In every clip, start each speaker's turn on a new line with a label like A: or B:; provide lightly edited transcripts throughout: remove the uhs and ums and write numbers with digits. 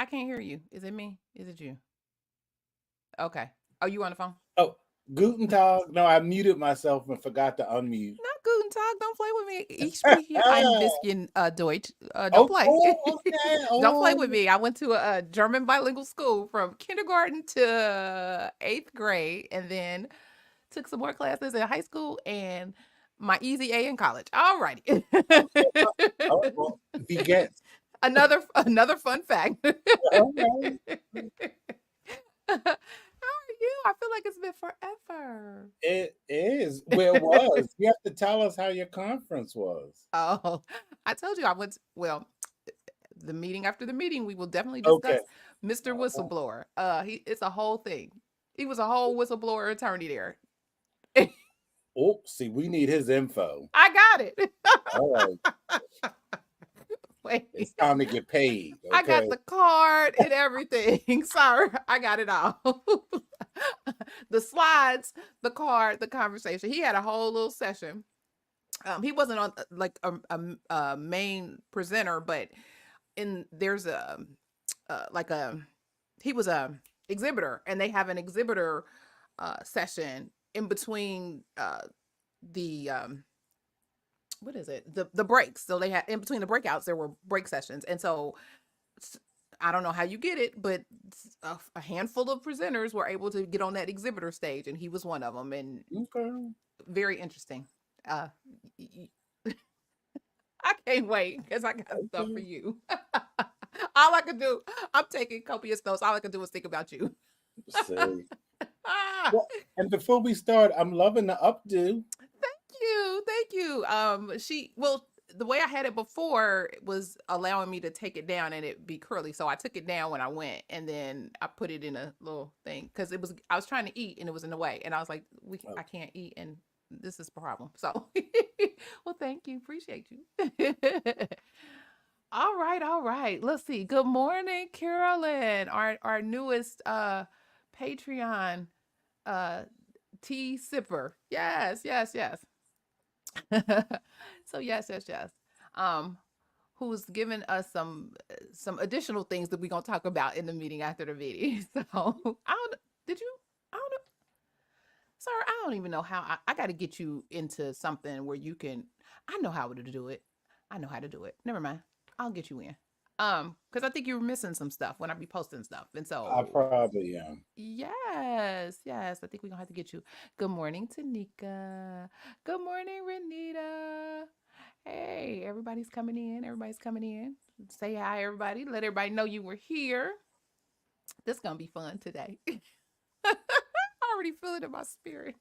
A: I can't hear you. Is it me? Is it you? Okay. Oh, you on the phone?
B: Oh, Guten Tag. No, I muted myself and forgot to unmute.
A: Not guten Tag. Don't play with me. Ich spreche ein bisschen Deutsch. Don't play.
B: Okay.
A: Don't play with me. I went to a German bilingual school from kindergarten to 8th grade, and then took some more classes in high school and my easy A in college. All righty.
B: Well, we get
A: Another fun fact.
B: okay.
A: How are you? I feel like it's been forever.
B: It is. Where was? You have to tell us how your conference was.
A: Oh, I told you I went. Well, the meeting after the meeting, we will definitely discuss
B: Okay.
A: Mr. Whistleblower. It's a whole thing. He was a whole whistleblower attorney there.
B: Oh, see, we need his info.
A: I got it.
B: All right.
A: Wait.
B: It's time to get paid. Okay?
A: I got the card and everything. Sorry, I got it all. The slides, the card, the conversation. He had a whole little session. He wasn't on like a main presenter, but there's he was a exhibitor, and they have an exhibitor session in between the what is it, the breaks. So they had, in between the breakouts, there were break sessions, and so I don't know how you get it, but a handful of presenters were able to get on that exhibitor stage, and he was one of them, and very interesting. I can't wait because I got stuff for you. All I could do, I'm taking copious notes. All I can do is think about you.
B: See. Well, and before we start, I'm loving the updo.
A: Thank you. The way I had it before was allowing me to take it down and it be curly. So I took it down when I went, and then I put it in a little thing because I was trying to eat and it was in the way, and I was like, I can't eat, and this is a problem. So, well, thank you, appreciate you. All right. Let's see. Good morning, Carolyn, our newest Patreon tea sipper. Yes. So yes. Who's given us some additional things that we're gonna talk about in the meeting after the meeting. So I don't know. Sorry, I don't even know how. I got to get you into something where you can. I know how to do it. Never mind. I'll get you in. Because I think you were missing some stuff when I be posting stuff, and so
B: I probably am.
A: Yes. I think we're gonna have to get you. Good morning, Tanika. Good morning, Renita. Hey, everybody's coming in. Say hi, everybody. Let everybody know you were here. This is gonna be fun today. I already feel it in my spirit.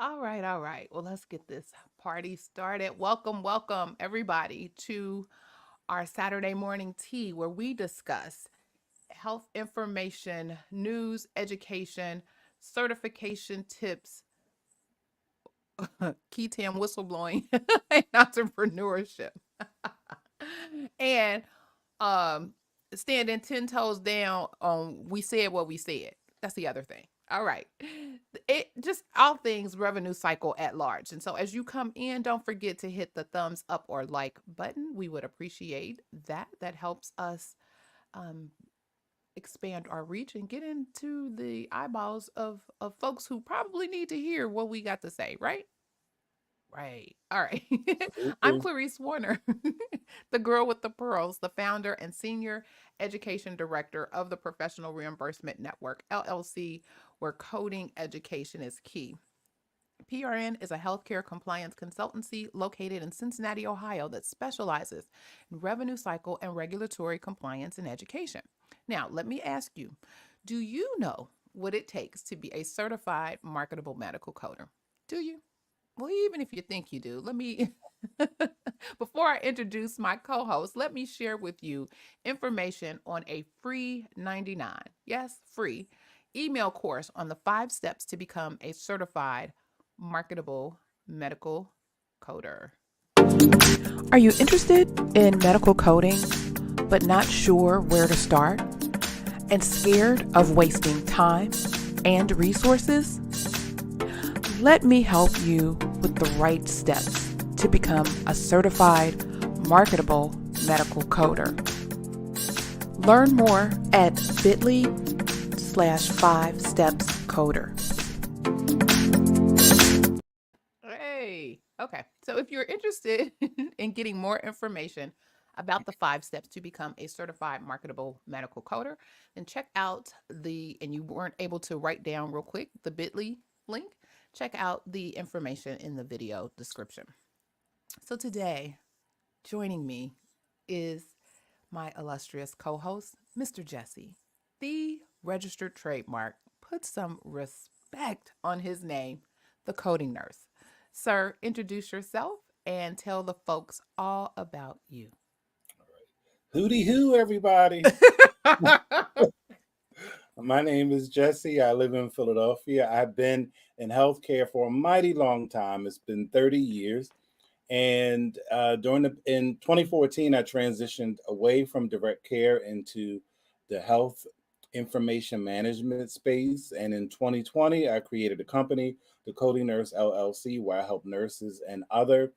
A: All right. Well, let's get this party started. Welcome, everybody, to our Saturday morning tea, where we discuss health information, news, education, certification tips, key 10 whistleblowing, and entrepreneurship. And standing 10 toes down on we said what we said. That's the other thing. All right. It just all things revenue cycle at large. And so as you come in, don't forget to hit the thumbs up or like button. We would appreciate that. That helps us expand our reach and get into the eyeballs of folks who probably need to hear what we got to say, right? Right. All right. I'm Clarice Warner, the girl with the pearls, the founder and senior education director of the Professional Reimbursement Network, LLC, where coding education is key. PRN is a healthcare compliance consultancy located in Cincinnati, Ohio, that specializes in revenue cycle and regulatory compliance in education. Now, let me ask you, do you know what it takes to be a certified marketable medical coder? Do you? Well, even if you think you do, let me, before I introduce my co-host, let me share with you information on a free 99, yes, free email course on the 5 steps to become a certified marketable medical coder. Are you interested in medical coding, but not sure where to start and scared of wasting time and resources? Let me help you with the right steps to become a certified marketable medical coder. Learn more at bit.ly/5stepscoder. Hey, okay. So if you're interested in getting more information about the 5 steps to become a certified marketable medical coder, then check out and you weren't able to write down real quick the bit.ly link, check out the information in the video description. So today, joining me is my illustrious co host, Mr. Jesse, the registered trademark. Put some respect on his name, the coding nurse. Sir, introduce yourself and tell the folks all about you.
B: Hooty hoo, everybody. My name is Jesse. I live in Philadelphia. I've been in healthcare for a mighty long time. It's been 30 years. And in 2014, I transitioned away from direct care into the health information management space. And in 2020, I created a company, the Coding Nurse LLC, where I help nurses and other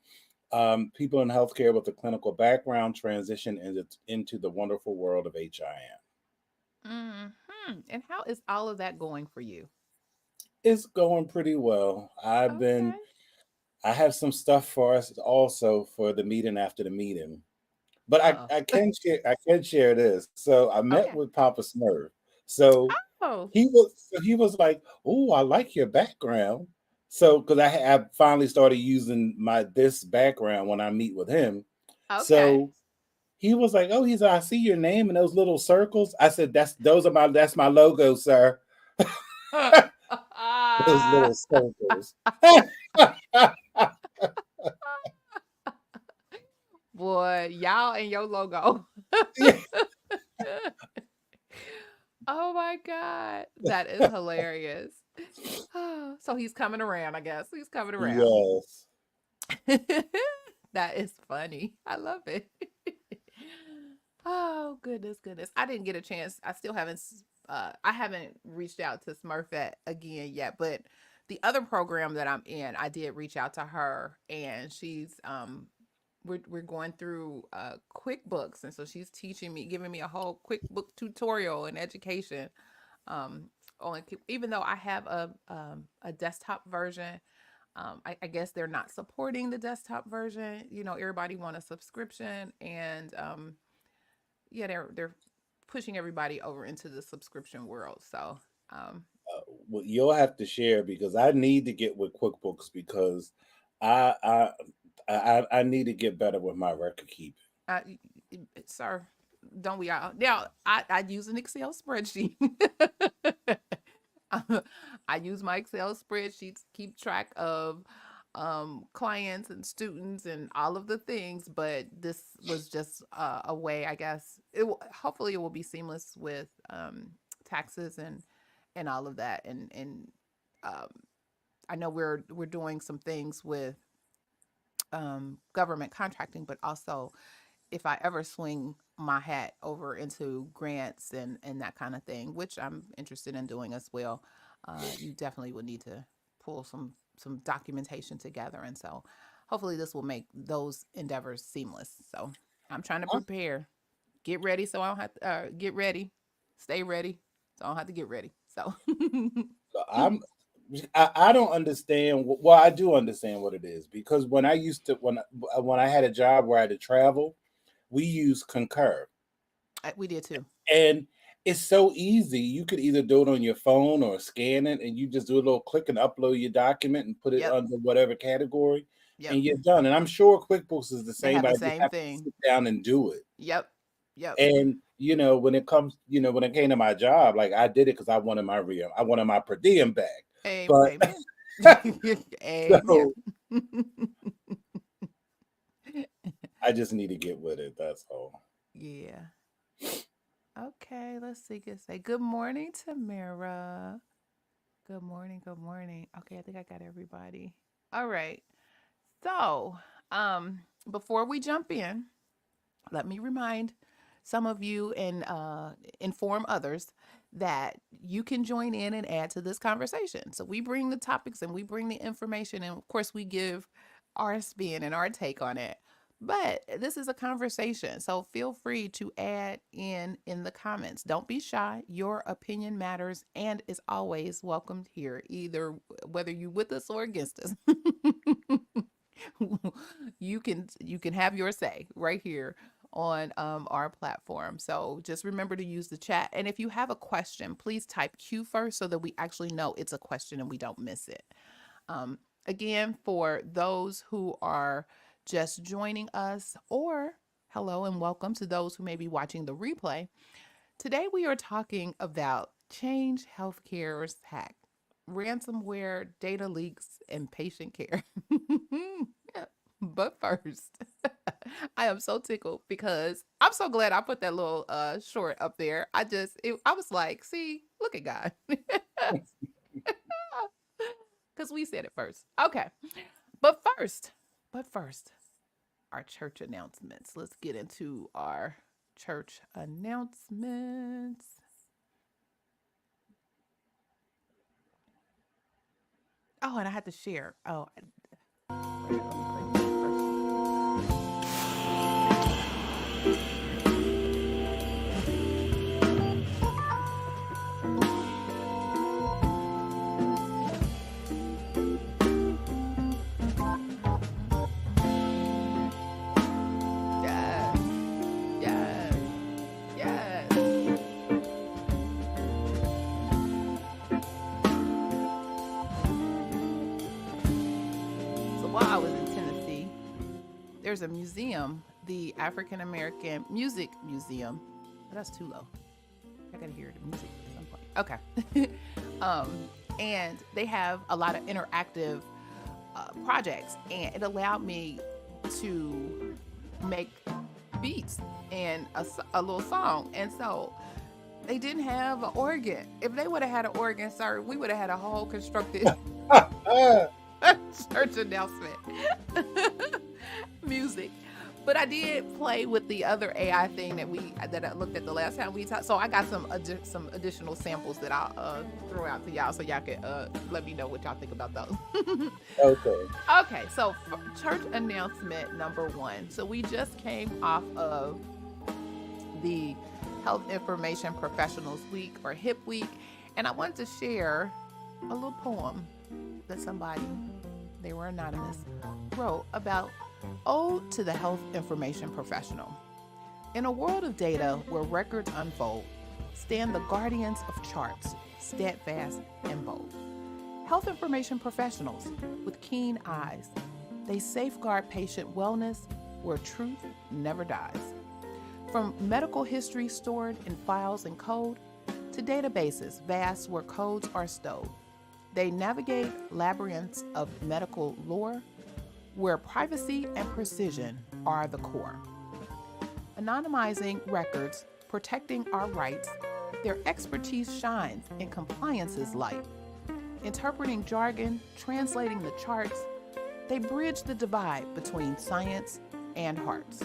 B: people in healthcare with a clinical background transition into the wonderful world of HIM.
A: And how is all of that going for you?
B: It's going pretty well.
A: Okay.
B: I have some stuff for us also for the meeting after the meeting. But
A: Uh
B: I can share this. So I met
A: okay.
B: with Papa Smurf. So
A: Oh,
B: he was like, "Oh, I like your background." So because I finally started using this background when I meet with him.
A: okay.
B: So he was like, "Oh, I see your name in those little circles." I said, that's my logo, sir." Those little circles.
A: Boy, y'all and your logo.
B: Yeah.
A: Oh my God. That is hilarious. So he's coming around, I guess. He's coming around.
B: Yes.
A: That is funny. I love it. Oh, goodness, goodness. I didn't get a chance. I haven't reached out to Smurfette again yet, but the other program that I'm in, I did reach out to her and we're going through QuickBooks, and so she's teaching me, giving me a whole QuickBook tutorial and education. Um, even though I have a desktop version, I guess they're not supporting the desktop version. You know, everybody want a subscription, and yeah, they're pushing everybody over into the subscription world. So um,
B: Well, you'll have to share because I need to get with QuickBooks because I I I need to get better with my record keeping.
A: I, sir, don't we all? Now, I use an Excel spreadsheet. I use my Excel spreadsheets, keep track of clients and students and all of the things. But this was just a way, I guess. Hopefully it will be seamless with taxes and all of that. And um, I know we're doing some things with government contracting, but also if I ever swing my hat over into grants and that kind of thing, which I'm interested in doing as well, you definitely would need to pull some documentation together, and so hopefully this will make those endeavors seamless. So I'm trying to
B: Uh,
A: prepare, get ready, so I don't have to get ready, stay ready, so I don't have to get ready. So
B: I'm I don't understand. Well, I do understand what it is because when I had a job where I had to travel, we use Concur,
A: we did too.
B: and it's so easy. You could either do it on your phone or scan it, and you just do a little click and upload your document and put it
A: Yep,
B: under whatever category,
A: yep.
B: and you're done. And I'm sure QuickBooks is the
A: They
B: same,
A: have
B: but
A: the
B: I just
A: same
B: have to
A: thing.
B: sit down and do it.
A: Yep, yep.
B: And when it came to my job, like I did it because I wanted my per diem back. But
A: Amen. Amen.
B: so I just need to get with it. That's all.
A: Yeah. Okay, let's see. Say good morning, Tamara. Good morning. Good morning. Okay, I think I got everybody. All right. So, before we jump in, let me remind some of you and inform others that you can join in and add to this conversation. So we bring the topics and we bring the information, and of course we give our spin and our take on it. But this is a conversation, so feel free to add in the comments. Don't be shy. Your opinion matters and is always welcomed here, either whether you with us or against us. You can have your say right here on our platform. So just remember to use the chat. And if you have a question, please type Q first so that we actually know it's a question and we don't miss it. Um, Again, for those who are just joining us, or hello and welcome to those who may be watching the replay, today we are talking about Change Healthcare's hack, ransomware, data leaks, and patient care. But first, I am so tickled because I'm so glad I put that little short up there. I was like, see, look at God. Because we said it first. Okay. But first, but first, our church announcements. Let's get into our church announcements. Oh, and I had to share. Oh, wait, let me play this first. Yes, yes, yes. So while I was in Tennessee, there's a museum, the African American Music Museum. Oh, that's too low. I gotta hear the music at some point. Okay. And they have a lot of interactive projects, and it allowed me to make beats and a little song. And so they didn't have an organ. If they would have had an organ, sir, we would have had a whole constructed church announcement music. But I did play with the other AI thing that I looked at the last time we talked. So I got some additional samples that I'll throw out to y'all so y'all can let me know what y'all think about those.
B: Okay.
A: Okay, so church announcement number 1. So we just came off of the Health Information Professionals Week, or HIP Week, and I wanted to share a little poem that somebody, they were anonymous, wrote about Ode to the Health Information Professional. In a world of data where records unfold, stand the guardians of charts, steadfast and bold. Health information professionals with keen eyes. They safeguard patient wellness where truth never dies. From medical history stored in files and code to databases vast where codes are stowed, they navigate labyrinths of medical lore where privacy and precision are the core. Anonymizing records, protecting our rights, their expertise shines in compliance's light. Interpreting jargon, translating the charts, they bridge the divide between science and hearts.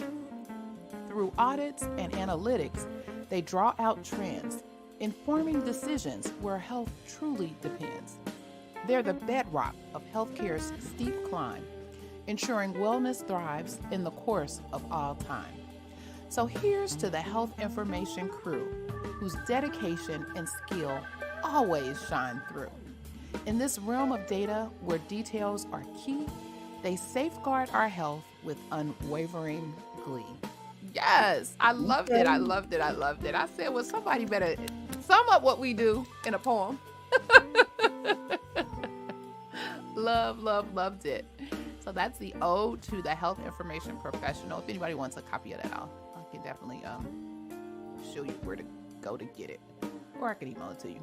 A: Through audits and analytics, they draw out trends, informing decisions where health truly depends. They're the bedrock of healthcare's steep climb, ensuring wellness thrives in the course of all time. So here's to the health information crew, whose dedication and skill always shine through. In this realm of data where details are key, they safeguard our health with unwavering glee. Yes, I loved it. I loved it. I loved it. I said, well, somebody better sum up what we do in a poem. Loved it. So that's the Ode to the Health Information Professional. If anybody wants a copy of that, I can definitely show you where to go to get it. Or I can email it to you.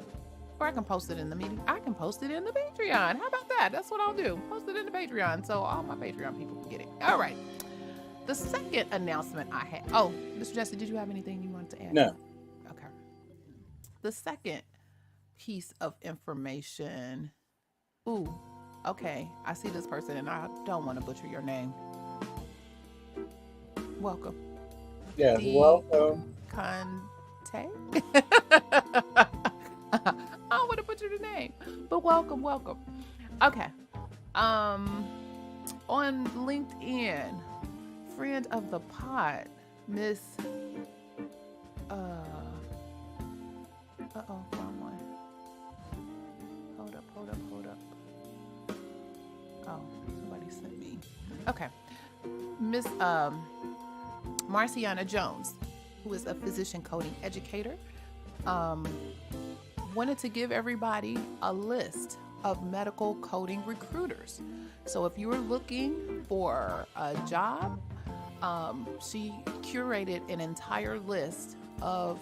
A: Or I can post it in the meeting. I can post it in the Patreon. How about that? That's what I'll do. Post it in the Patreon so all my Patreon people can get it. All right. The second announcement I had. Oh, Mr. Jesse, did you have anything you wanted to add?
B: No.
A: Okay. The second piece of information. Ooh, okay. I see this person and I don't want to butcher your name. Welcome.
B: Yes, welcome.
A: Conte? I don't want to butcher the name, but welcome. Okay. On LinkedIn, friend of the pod, Miss wrong one. Hold up. Oh, somebody sent me. Okay. Miss Marciana Jones, who is a physician coding educator, um, wanted to give everybody a list of medical coding recruiters. So if you were looking for a job, she curated an entire list of,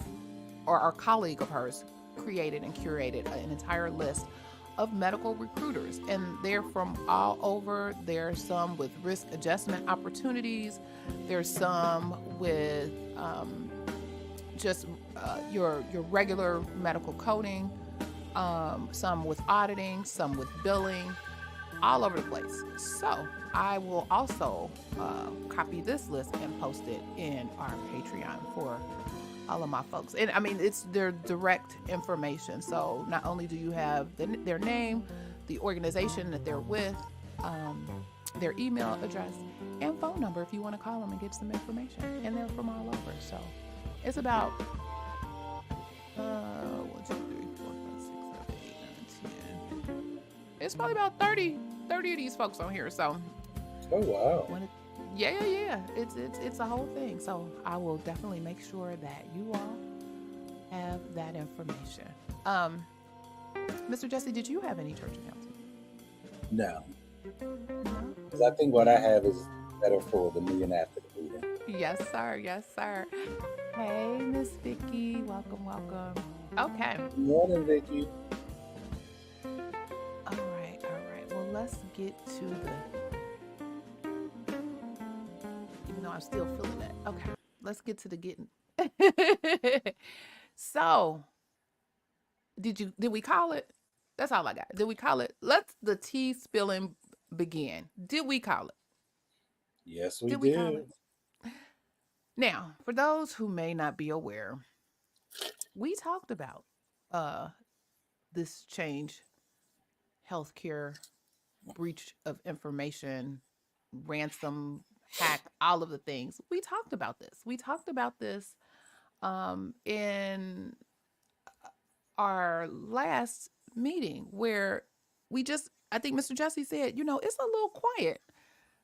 A: or a colleague of hers created and curated an entire list of medical recruiters. And they're from all over. There's some with risk adjustment opportunities. There's some with just your regular medical coding, some with auditing, some with billing, all over the place. So I will also copy this list and post it in our Patreon for all of my folks. And I mean, it's their direct information. So not only do you have their name, the organization that they're with, their email address, and phone number if you want to call them and get some information. And they're from all over. So it's about 1, 2, 3, 4, 5, 6, 7, 8, 9, 10. It's probably about 30 of these folks on here. So
B: Oh wow.
A: yeah. It's a whole thing. So I will definitely make sure that you all have that information. Mr. Jesse, did you have any church accounts?
B: No,
A: No?
B: because I think what I have is better for the meeting after the meeting.
A: Yes, sir. Yes, sir. Hey, Miss Vicky. Welcome. Okay.
B: Good morning, Vicky.
A: All right. Well, let's get to the, even though I'm still feeling that. Okay. Let's get to the getting. So, did we call it? That's all I got. Did we call it? Let's the tea spilling begin. Did we call it?
B: Yes, we
A: Did we call
B: did.
A: it? Now, for those who may not be aware, we talked about uh this change healthcare breach of information, ransom hack, all of the things. We talked about this. We talked about this in our last meeting where I think Mr. Jesse said, it's a little quiet.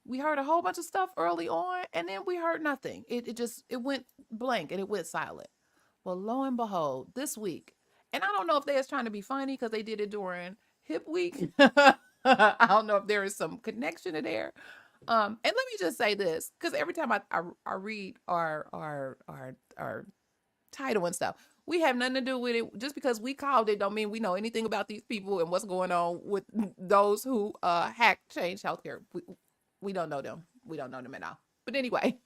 A: We heard a whole bunch of stuff early on and then we heard nothing. It went blank and it went silent. Well, lo and behold, this week, and I don't know if they was trying to be funny because they did it during Hip Week. I don't know if there is some connection in there. And let me just say this, because every time I read our title and stuff, we have nothing to do with it. Just because we called it, don't mean we know anything about these people and what's going on with those who hack change healthcare. We don't know them. We don't know them at all. But anyway,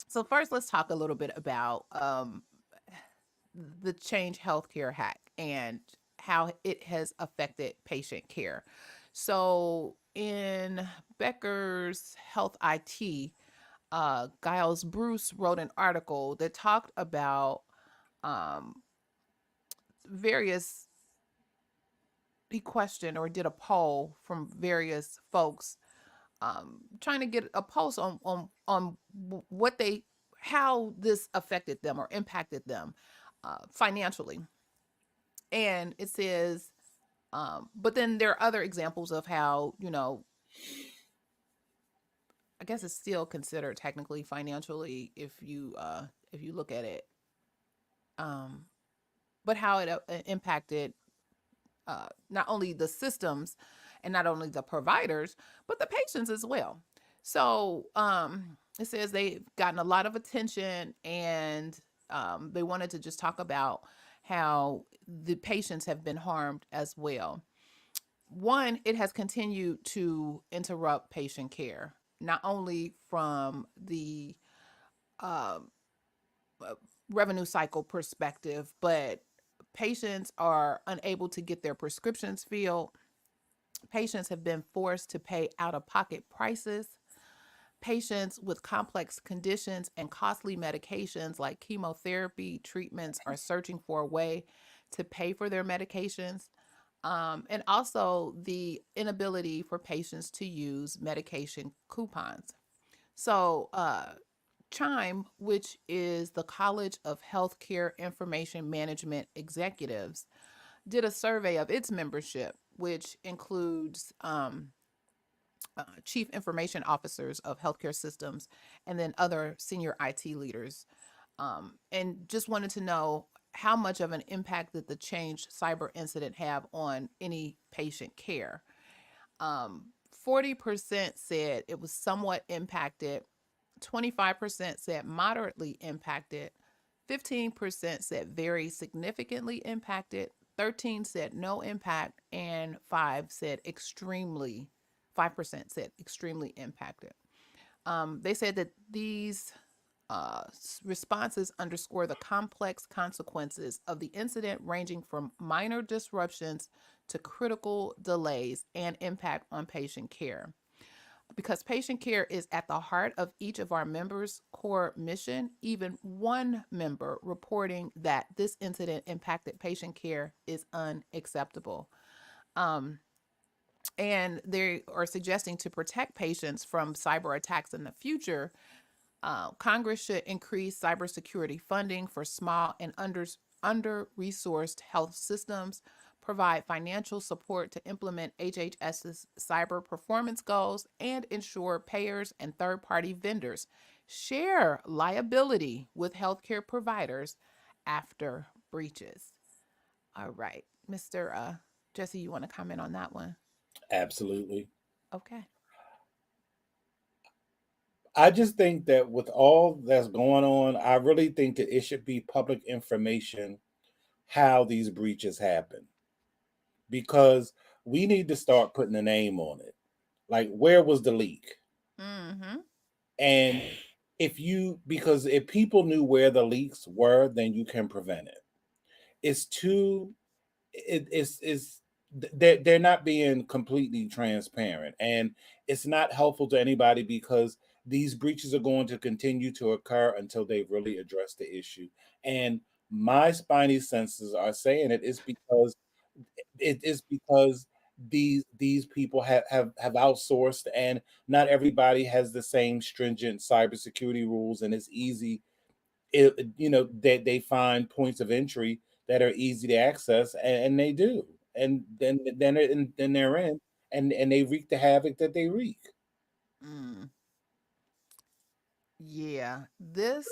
A: so first let's talk a little bit about the change healthcare hack and how it has affected patient care. So in Becker's Health IT, Giles Bruce wrote an article that talked about um, various. He questioned or did a poll from various folks, trying to get a pulse on what they how this affected them or impacted them financially. And it says, but then there are other examples of how I guess it's still considered technically financially if you look at it, um, but how it impacted not only the systems and not only the providers, but the patients as well. So it says they've gotten a lot of attention and they wanted to just talk about how the patients have been harmed as well. One, it has continued to interrupt patient care, not only from the um, uh, revenue cycle perspective, but patients are unable to get their prescriptions filled. Patients have been forced to pay out of pocket prices. Patients with complex conditions and costly medications like chemotherapy treatments are searching for a way to pay for their medications. And also the inability for patients to use medication coupons. So, Chime, which is the College of Healthcare Information Management Executives, did a survey of its membership, which includes chief information officers of healthcare systems and then other senior IT leaders, and just wanted to know how much of an impact did the Change cyber incident have on any patient care. 40% said it was somewhat impacted, 25% said moderately impacted, 15% said very significantly impacted, 13 said no impact, and 5% said extremely impacted. They said that these responses underscore the complex consequences of the incident, ranging from minor disruptions to critical delays and impact on patient care. Because patient care is at the heart of each of our members' core mission, even one member reporting that this incident impacted patient care is unacceptable. Um, and they are suggesting to protect patients from cyber attacks in the future, Congress should increase cybersecurity funding for small and under-resourced health systems, provide financial support to implement HHS's cyber performance goals, and ensure payers and third-party vendors share liability with healthcare providers after breaches. All right, Mr. Jesse, you want to comment on that one?
B: Absolutely.
A: Okay.
B: I just think that with all that's going on, I really think that it should be public information how these breaches happen, because we need to start putting a name on it. Like, where was the leak?
A: Mm-hmm.
B: And because if people knew where the leaks were, then you can prevent it. It's too, it's they're not being completely transparent, and it's not helpful to anybody because these breaches are going to continue to occur until they really address the issue. And my spiny senses are saying it is because these people have outsourced, and not everybody has the same stringent cybersecurity rules, and it's easy, they find points of entry that are easy to access, and they do, and then they're in, and they wreak the havoc that they wreak.
A: Mm. Yeah, this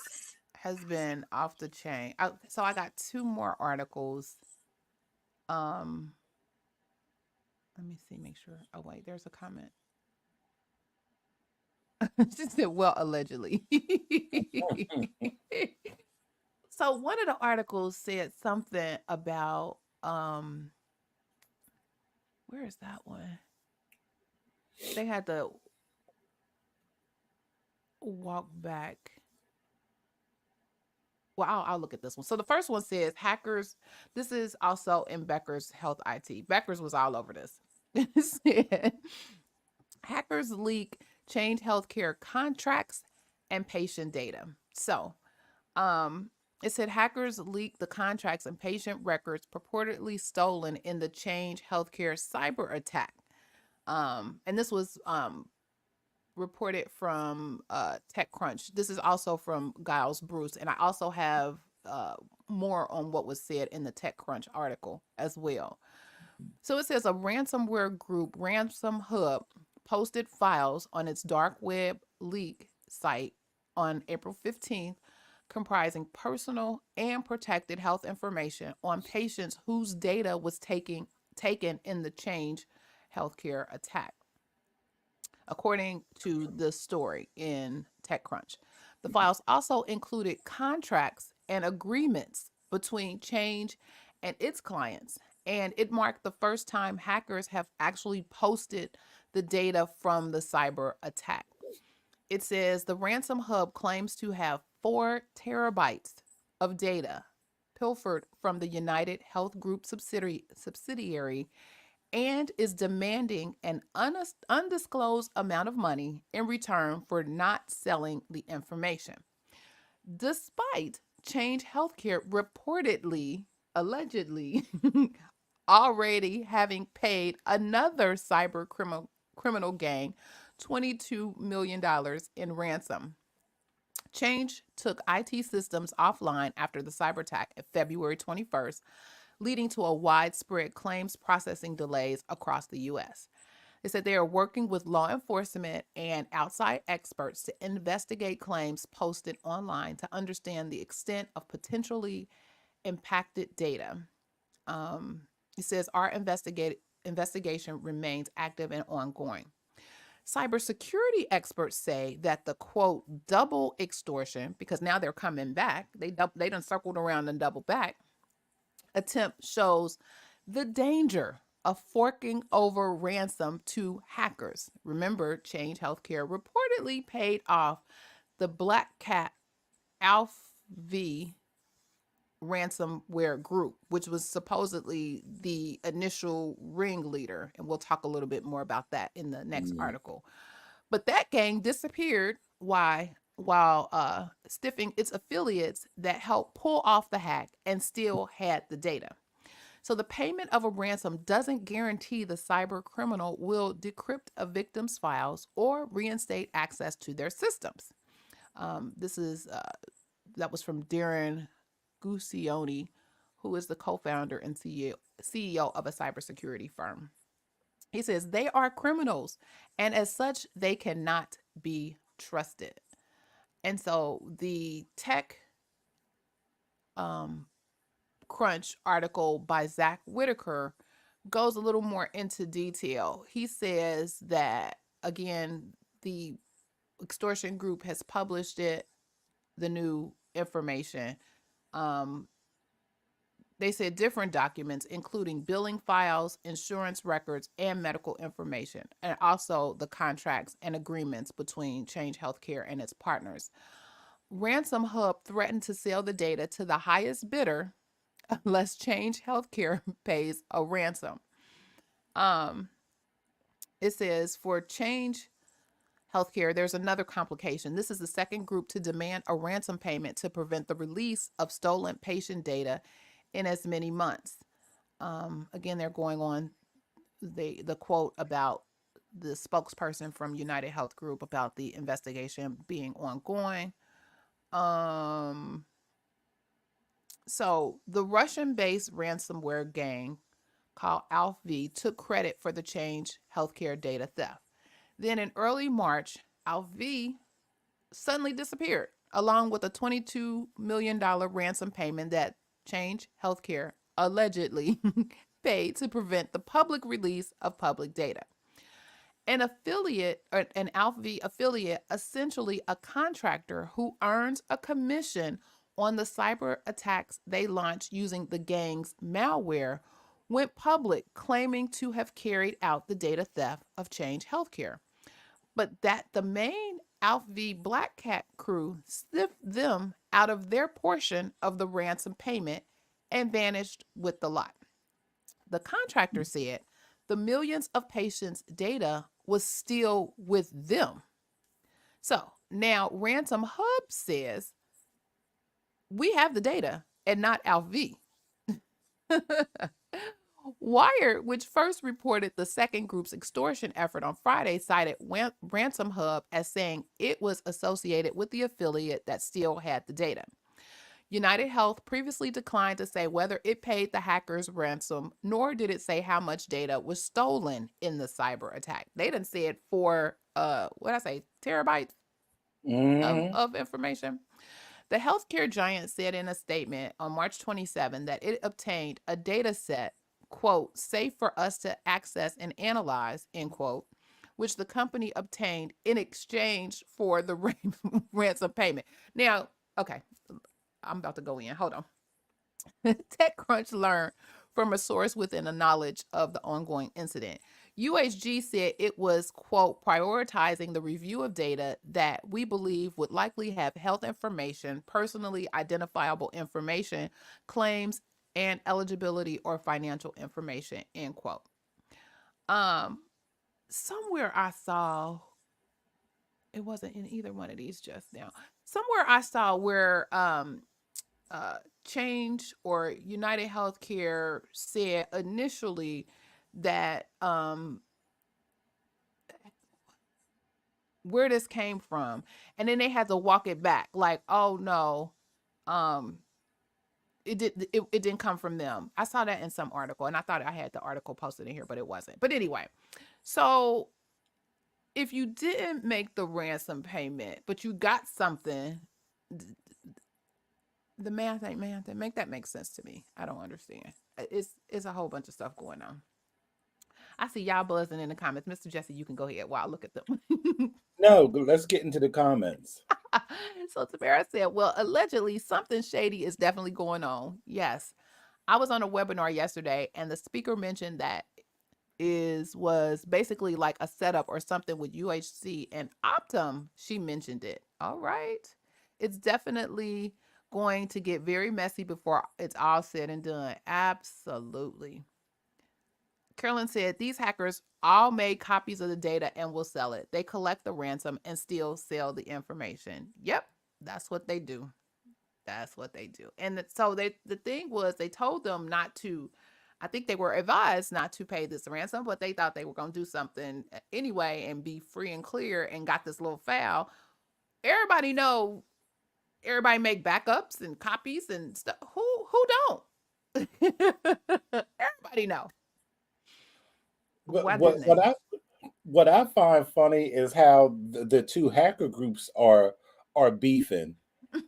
A: has been off the chain. So I got two more articles. Um, Let me see, make sure. Oh wait, there's a comment. She said, "Well, allegedly." So one of the articles said something about where is that one? They had to walk back. Well, I'll look at this one. So the first one says hackers. This is also in Becker's Health IT. Becker's was all over this. It said hackers leak Change Healthcare contracts and patient data. So, um, it said hackers leaked the contracts and patient records purportedly stolen in the Change Healthcare cyber attack. And this was reported from TechCrunch. This is also from Giles Bruce, and I also have more on what was said in the TechCrunch article as well. So it says a ransomware group, Ransom Hub, posted files on its dark web leak site on April 15th, comprising personal and protected health information on patients whose data was taken in the Change Healthcare attack, according to the story in TechCrunch. The files also included contracts and agreements between Change and its clients, and it marked the first time hackers have actually posted the data from the cyber attack. It says the Ransom Hub claims to have 4 terabytes of data pilfered from the United Health Group subsidiary and is demanding an undisclosed amount of money in return for not selling the information. Despite Change Healthcare reportedly, allegedly, already having paid another criminal gang $22 million in ransom. Change took IT systems offline after the cyber attack of February 21st, leading to a widespread claims processing delays across the US. They said they are working with law enforcement and outside experts to investigate claims posted online to understand the extent of potentially impacted data. Um, it says our investigation remains active and ongoing. Cybersecurity experts say that the quote double extortion, because now they're coming back, they done circled around and double back attempt shows the danger of forking over ransom to hackers. Remember, Change Healthcare reportedly paid off the Black Cat Alpha V ransomware group, which was supposedly the initial ringleader. And we'll talk a little bit more about that in the next
B: Mm.
A: article. But that gang disappeared. Why? While stiffing its affiliates that helped pull off the hack and still had the data. So the payment of a ransom doesn't guarantee the cyber criminal will decrypt a victim's files or reinstate access to their systems. This is that was from Darren Guccione, who is the co-founder and CEO of a cybersecurity firm. He says they are criminals, and as such, they cannot be trusted. And so the tech um, Crunch article by Zach Whitaker goes a little more into detail. He says that, again, the extortion group has published it, the new information. Um, they said different documents, including billing files, insurance records, and medical information, and also the contracts and agreements between Change Healthcare and its partners. Ransom Hub threatened to sell the data to the highest bidder unless Change Healthcare pays a ransom. Um, it says for Change Healthcare, there's another complication. This is the second group to demand a ransom payment to prevent the release of stolen patient data in as many months. Again, they're going on the quote about the spokesperson from United Health Group about the investigation being ongoing. Um, so the Russian-based ransomware gang called AlphaV took credit for the Change Healthcare data theft. Then in early March, AlphaV suddenly disappeared, along with a $22 million ransom payment that Change Healthcare allegedly paid to prevent the public release of public data. An affiliate, or an AlphaV affiliate, essentially a contractor who earns a commission on the cyber attacks they launched using the gang's malware, went public claiming to have carried out the data theft of Change Healthcare, but that the main AlphaV Black Cat crew sniffed them out of their portion of the ransom payment and vanished with the lot. The contractor said the millions of patients' data was still with them. So now Ransom Hub says we have the data and not AlphaV. Wired, which first reported the second group's extortion effort on Friday, cited Ransom Hub as saying it was associated with the affiliate that still had the data. United Health previously declined to say whether it paid the hackers ransom, nor did it say how much data was stolen in the cyber attack. They didn't say it for what I say, terabytes
B: Mm-hmm.
A: of information. The healthcare giant said in a statement on March 27 that it obtained a data set, quote, safe for us to access and analyze, end quote, which the company obtained in exchange for the ransom payment. Now, okay, I'm about to go in. Hold on. TechCrunch learned from a source within a knowledge of the ongoing incident. UHG said it was, quote, prioritizing the review of data that we believe would likely have health information, personally identifiable information, claims, and eligibility or financial information, end quote. Um, Somewhere I saw, it wasn't in either one of these just now. Somewhere I saw where Change or United Healthcare said initially that where this came from, and then they had to walk it back like, oh no, um it didn't come from them. I saw that in some article, and I thought I had the article posted in here, but it wasn't. But anyway, so if you didn't make the ransom payment but you got something, the math ain't math. And make that make sense to me. I don't understand. It's a whole bunch of stuff going on. I see y'all buzzing in the comments. Mr. Jesse, you can go ahead while I look at them.
B: No, let's get into the comments.
A: So Tamara said, well, allegedly something shady is definitely going on. Yes. I was on a webinar yesterday and the speaker mentioned that was basically like a setup or something with UHC and Optum. She mentioned it. All right. It's definitely going to get very messy before it's all said and done. Absolutely. Carolyn said these hackers all made copies of the data and will sell it. They collect the ransom and still sell the information. Yep, that's what they do. That's what they do. And so the thing was they told them not to. I think they were advised not to pay this ransom, but they thought they were going to do something anyway and be free and clear and got this little file. Everybody know. Everybody make backups and copies and stuff. Who don't? Everybody know.
B: But
A: Why didn't they?
B: what I find funny is how the two hacker groups are beefing.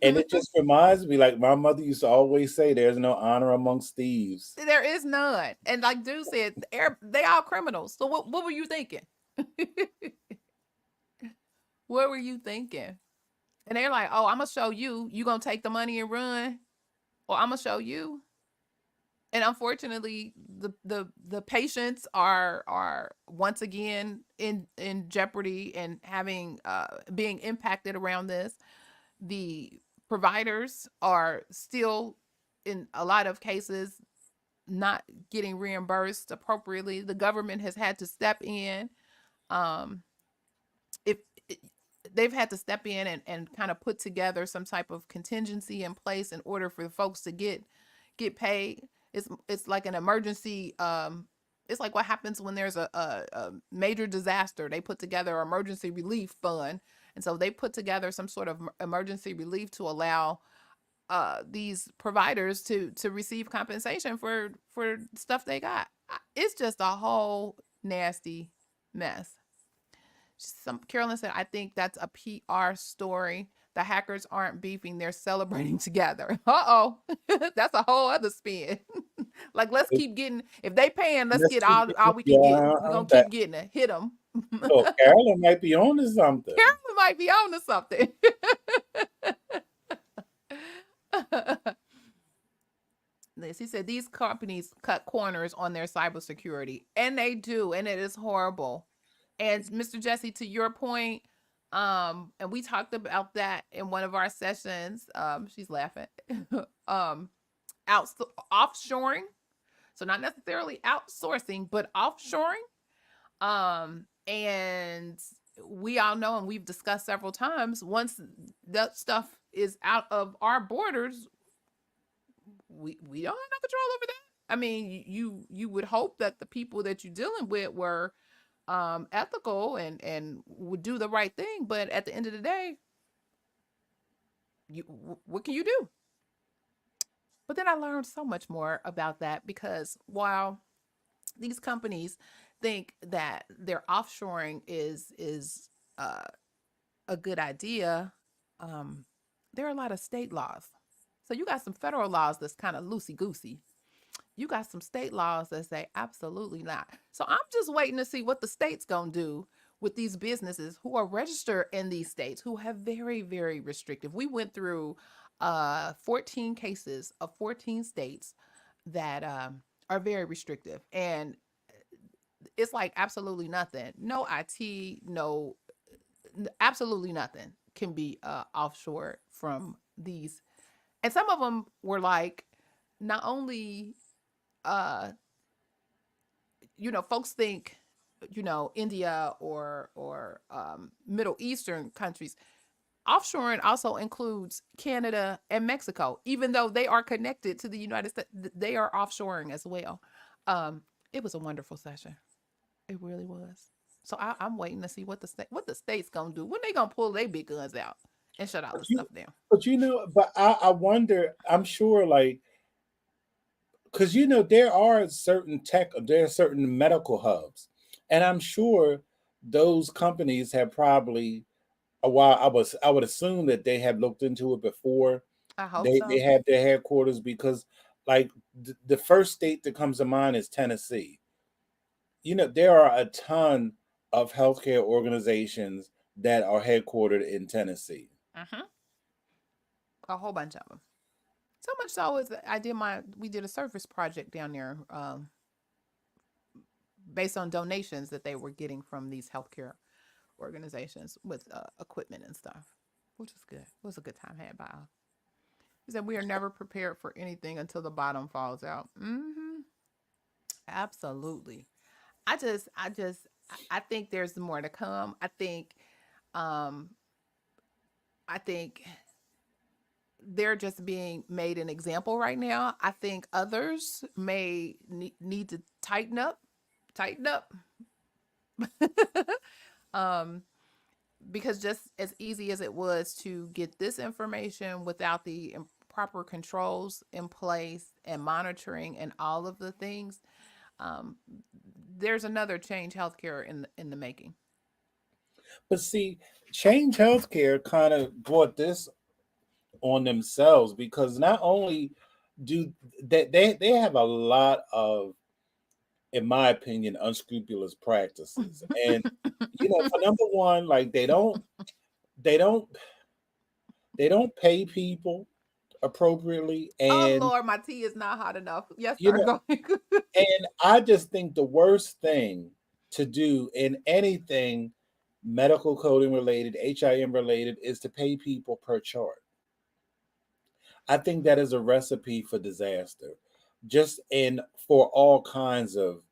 B: And it just reminds me, like my mother used to always say, there's no honor amongst thieves.
A: There is none. And like dude said, they all criminals. So what were you thinking? What were you thinking? And they're like, oh, I'm gonna show you. You gonna take the money and run, or I'm gonna show you. And unfortunately, the patients are once again in jeopardy and having being impacted around this. The providers are still in a lot of cases not getting reimbursed appropriately. The government has had to step in. Um, if they've had to step in and kind of put together some type of contingency in place in order for the folks to get paid. It's like an emergency. It's like what happens when there's a major disaster. They put together an emergency relief fund, and so they put together some sort of emergency relief to allow these providers to receive compensation for stuff they got. It's just a whole nasty mess. Carolyn said, I think that's a PR story. The hackers aren't beefing, they're celebrating together. Uh-oh. That's a whole other spin. Like, let's keep getting, if they paying, let's
B: Let's
A: get
B: keep
A: all
B: getting,
A: we can get.
B: yeah,
A: We're gonna
B: that
A: keep getting it. Hit them.
B: look, Carolyn might be on to something.
A: Carolyn might be on to something. He said these companies cut corners on their cybersecurity, and they do, and it is horrible. And Mr. Jesse, to your point, and we talked about that in one of our sessions. She's laughing. um, out offshoring, so not necessarily outsourcing, but offshoring. And we all know, and we've discussed several times, once that stuff is out of our borders, we don't have no control over that. I mean, you would hope that the people that you're dealing with were ethical and would do the right thing, but at the end of the day, you what can you do? But then I learned so much more about that because while these companies think that their offshoring is a good idea, um, there are a lot of state laws. So you got some federal laws that's kind of loosey goosey. You got some state laws that say absolutely not. So I'm just waiting to see what the state's going to do with these businesses who are registered in these states who have very, very restrictive. We went through 14 cases of 14 states that are very restrictive. And it's like absolutely nothing. No IT, no, absolutely nothing can be offshore from these. And some of them were like, not only uh folks think, India or Middle Eastern countries. offshoring also includes Canada and Mexico, even though they are connected to the United States. They are offshoring as well. Um, it was a wonderful session. It really was. So I'm waiting to see what the states gonna do when they gonna pull their big guns out and shut all
B: But
A: this stuff down.
B: I wonder. I'm sure, like, because there are certain medical hubs, and I'm sure those companies have probably a while. I would assume that they have looked into it before
A: I hope
B: they
A: so.
B: have their headquarters, because like the first state that comes to mind is Tennessee. There are a ton of healthcare organizations that are headquartered in Tennessee.
A: Uh-huh. A whole bunch of them. So much so is that we did a service project down there, based on donations that they were getting from these healthcare organizations with equipment and stuff, which was good. It was a good time had by all. He said we are never prepared for anything until the bottom falls out. Absolutely. I think there's more to come. Um, I think they're just being made an example right now. I think others may need to tighten up. um, because just as easy as it was to get this information without the proper controls in place and monitoring and all of the things, um, there's another change healthcare in the making.
B: But see, Change Healthcare kind of brought this on themselves, because not only do they have a lot of, in my opinion, unscrupulous practices. And for number one, like they don't they don't pay people appropriately.
A: Oh
B: And
A: Lord, my tea is not hot enough. Yes,
B: you
A: sir.
B: know
A: Go ahead.
B: and I just think the worst thing to do in anything medical coding related, HIM related, is to pay people per chart. I think that is a recipe for disaster, just in for all kinds of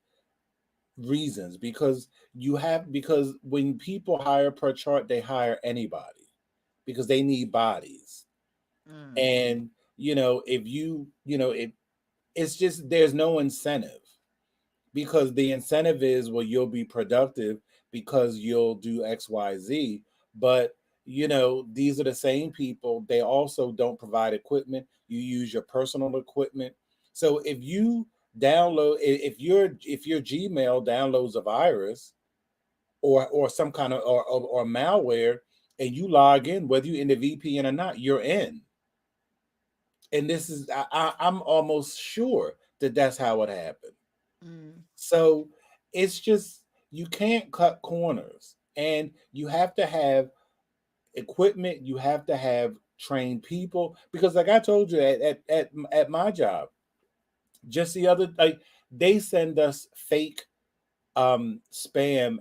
B: reasons. Because when people hire per chart, they hire anybody because they need bodies.
A: Mm,
B: And if if it's just, there's no incentive, because the incentive is, well, you'll be productive because you'll do XYZ. But these are the same people. They also don't provide equipment. You use your personal equipment. So if your Gmail downloads a virus, or some kind of, or malware, and you log in, whether you're in the VPN or not, you're in. And this is, I'm almost sure that that's how it happened.
A: mm,
B: So it's just, you can't cut corners, and you have to have equipment. You have to have trained people, because, like I told you, at my job, just the other, like, they send us fake spam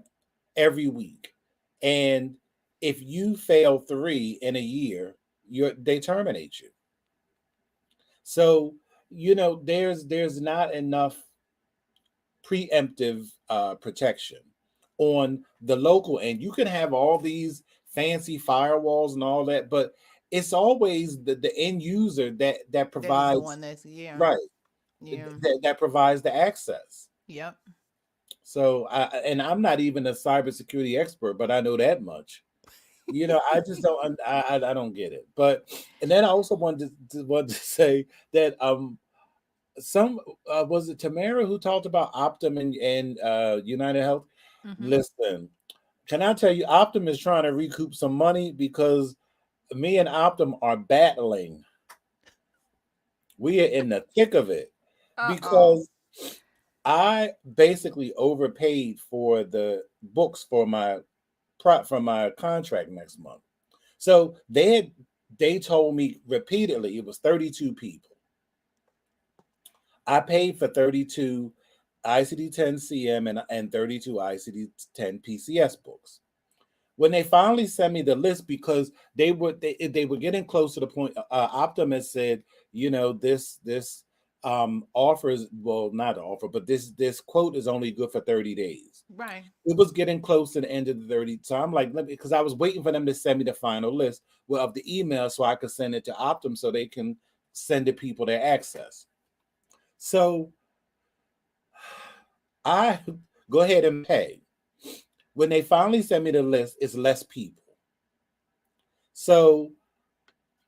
B: every week, and if you fail 3 in a year, they terminate you. So there's not enough preemptive protection on the local end. You can have all these fancy firewalls and all that, but it's always the end user that
A: that is the
B: provides,
A: one that's yeah,
B: right,
A: yeah,
B: that provides the access.
A: yep.
B: So I'm not even a cybersecurity expert, but I know that much. I just don't, I don't get it. But, and then I also wanted to say that some was it Tamara who talked about Optum and United Health?
A: Mm-hmm.
B: Listen, can I tell you, Optum is trying to recoup some money, because me and Optum are battling. We are in the thick of it,
A: Uh-oh.
B: because I basically overpaid for the books for my contract next month. So they told me repeatedly it was 32 people. I paid for 32 ICD-10 CM and 32 ICD-10 PCS books. When they finally sent me the list, because they were getting close to the point, Optum has said, this offers, well, not offer, but this quote is only good for 30 days.
A: Right.
B: It was getting close to the end of the 30. So I'm like, let me, because I was waiting for them to send me the final list of the email so I could send it to Optum so they can send the people their access. So I go ahead and pay. When they finally send me the list, it's less people. So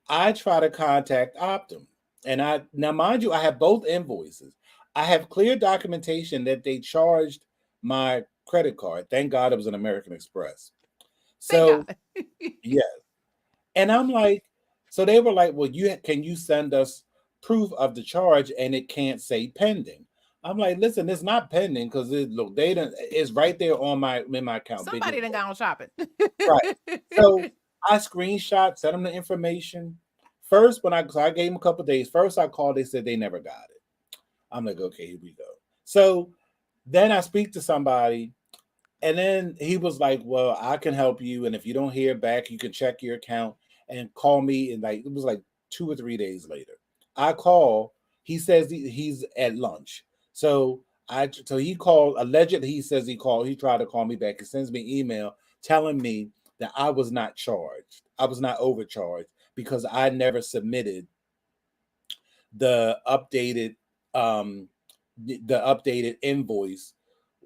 B: I try to contact Optum. And now mind you, I have both invoices. I have clear documentation that they charged my credit card. Thank God it was an American Express.
A: Thank
B: So
A: God.
B: yeah. And I'm like, so they were like, well, can you send us proof of the charge? And it can't say pending. I'm like, listen, it's not pending because look, it's right there on my account. Big as
A: Somebody done gone shopping.
B: right. So I screenshot, sent them the information. First, so I gave them a couple of days. First, I called. They said they never got it. I'm like, okay, here we go. So then I speak to somebody, and then he was like, well, I can help you, and if you don't hear back, you can check your account and call me. And like it was like 2 or 3 days later, I call. He says he's at lunch. So he called. Allegedly, he says he called. He tried to call me back. He sends me an email telling me that I was not charged. I was not overcharged because I never submitted the updated um the updated invoice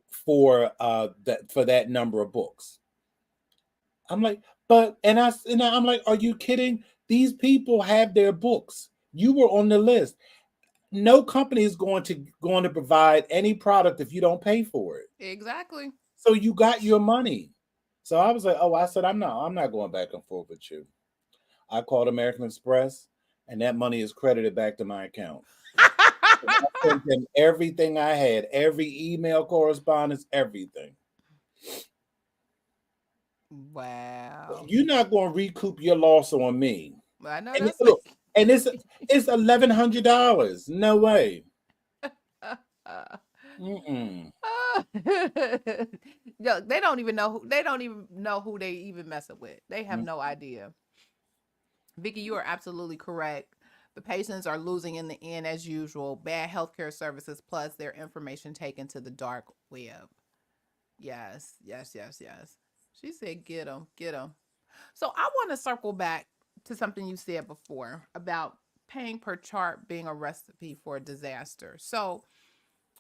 B: for that number of books. I'm like, I'm like, are you kidding? These people have their books. You were on the list. No company is going to provide any product if you don't pay for it.
A: Exactly.
B: So you got your money. So I was like, oh, I said, I'm not going back and forth with you. I called American Express, and that money is credited back to my account. I sent them everything I had, every email correspondence, everything.
A: Wow.
B: You're not going to recoup your loss on me.
A: I know
B: And
A: that's
B: look, and it's $1,100. No way. Mm-mm.
A: Yo, they don't even know who they even messing with. They have no idea. Vicky, you are absolutely correct. The patients are losing in the end as usual. Bad healthcare services plus their information taken to the dark web. Yes, yes, yes, yes. She said, "Get them, get them." So I want to circle back to something you said before about paying per chart being a recipe for a disaster. So,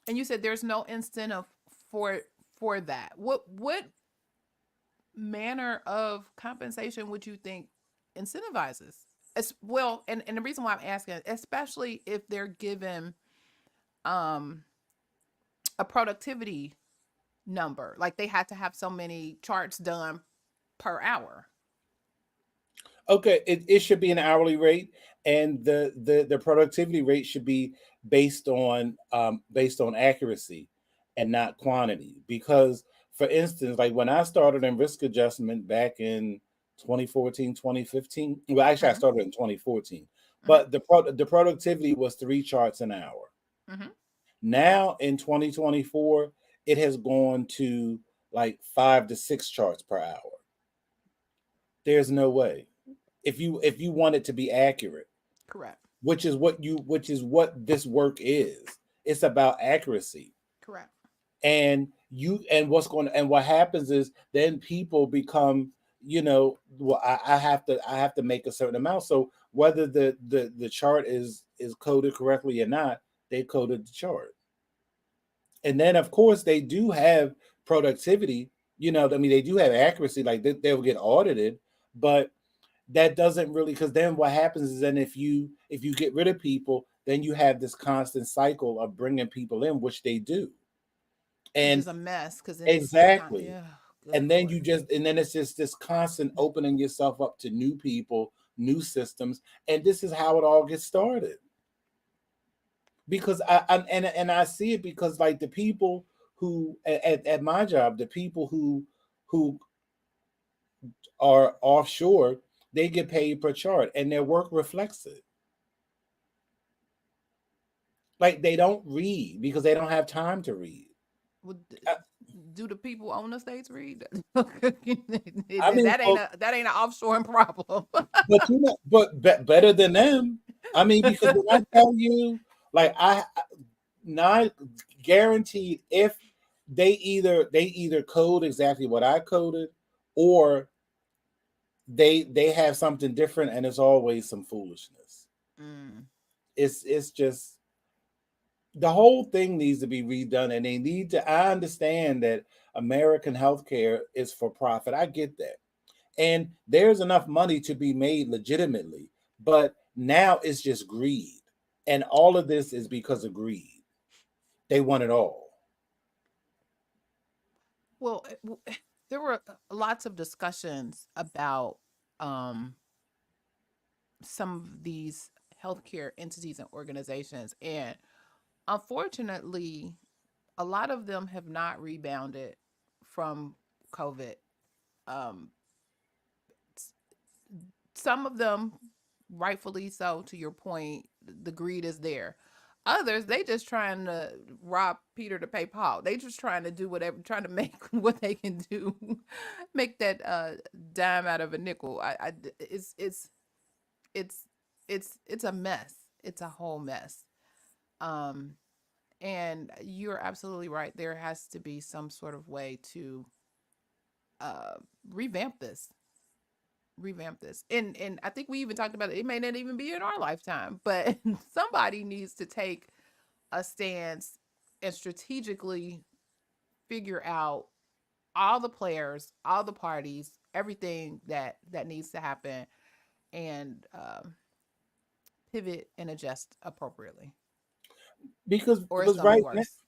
A: and you said there's no incentive for that. What manner of compensation would you think incentivizes? As well, and the reason why I'm asking, especially if they're given um a productivity number, like they had to have so many charts done per hour.
B: Okay, it should be an hourly rate, and the productivity rate should be based on accuracy and not quantity. Because, for instance, like when I started in risk adjustment back in 2014, 2015. Well, actually, I
A: Mm-hmm.
B: started in 2014,
A: Mm-hmm.
B: but the productivity was 3 charts an hour.
A: Mm-hmm.
B: Now in 2024, it has gone to like 5 to 6 charts per hour. There's no way. If you want it to be accurate,
A: Correct.
B: which is what this work is. It's about accuracy.
A: Correct.
B: And what happens is then people become, well, I have to make a certain amount. So whether the chart is coded correctly or not, they coded the chart. And then of course they do have productivity. I mean, they do have accuracy, like they'll get audited, but that doesn't really, because then what happens is then if you get rid of people, then you have this constant cycle of bringing people in, which they do.
A: Which
B: And
A: is a mess because then it's
B: exactly.
A: yeah, good
B: And then
A: lord.
B: it's just this constant opening yourself up to new people, new systems, and this is how it all gets started. Because I see it, because like the people who at my job, the people who are offshore, they get paid per chart, and their work reflects it. Like they don't read because they don't have time to read.
A: Well,
B: I,
A: do the people on the states read?
B: I mean, well,
A: That ain't an offshoring problem.
B: but better than them. I mean, because when I tell you, Like not guaranteed if they either code exactly what I coded, or they have something different, and it's always some foolishness.
A: Mm.
B: It's just the whole thing needs to be redone, and they need to. I understand that American healthcare is for profit. I get that, and there's enough money to be made legitimately, but now it's just greed, and all of this is because of greed. They want it all.
A: Well, there were lots of discussions about um, some of these healthcare entities and organizations, and unfortunately, a lot of them have not rebounded from COVID. Um, some of them, rightfully so, to your point, the greed is there. Others, they just trying to rob Peter to pay Paul. They just trying to do whatever, trying to make what they can do, make that dime out of a nickel. It's it's a mess. It's a whole mess. Um, and you're absolutely right. There has to be some sort of way to uh revamp this, and I think we even talked about it. It may not even be in our lifetime, but somebody needs to take a stance and strategically figure out all the players, all the parties, everything that needs to happen, and pivot and adjust appropriately,
B: because
A: or it's
B: because
A: gonna be
B: right now
A: worse.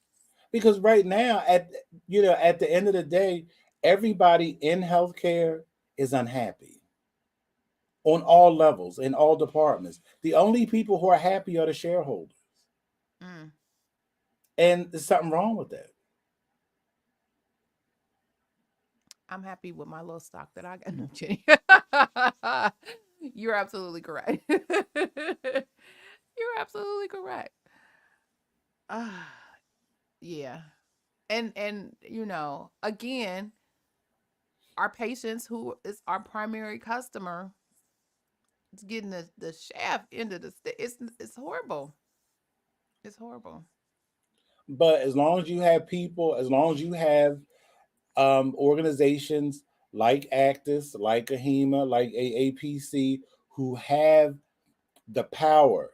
B: because right now at the end of the day, everybody in healthcare is unhappy on all levels, in all departments. The only people who are happy are the shareholders,
A: Mm,
B: and there's something wrong with that.
A: I'm happy with my little stock that I got. No, Jenny. You're absolutely correct. You're absolutely correct. Ah, yeah. And again, our patients, who is our primary customer, is getting the shaft into the stick. It's horrible. It's horrible.
B: But as long as you have people, as long as you have organizations like Actis, like AHEMA, like AAPC, who have the power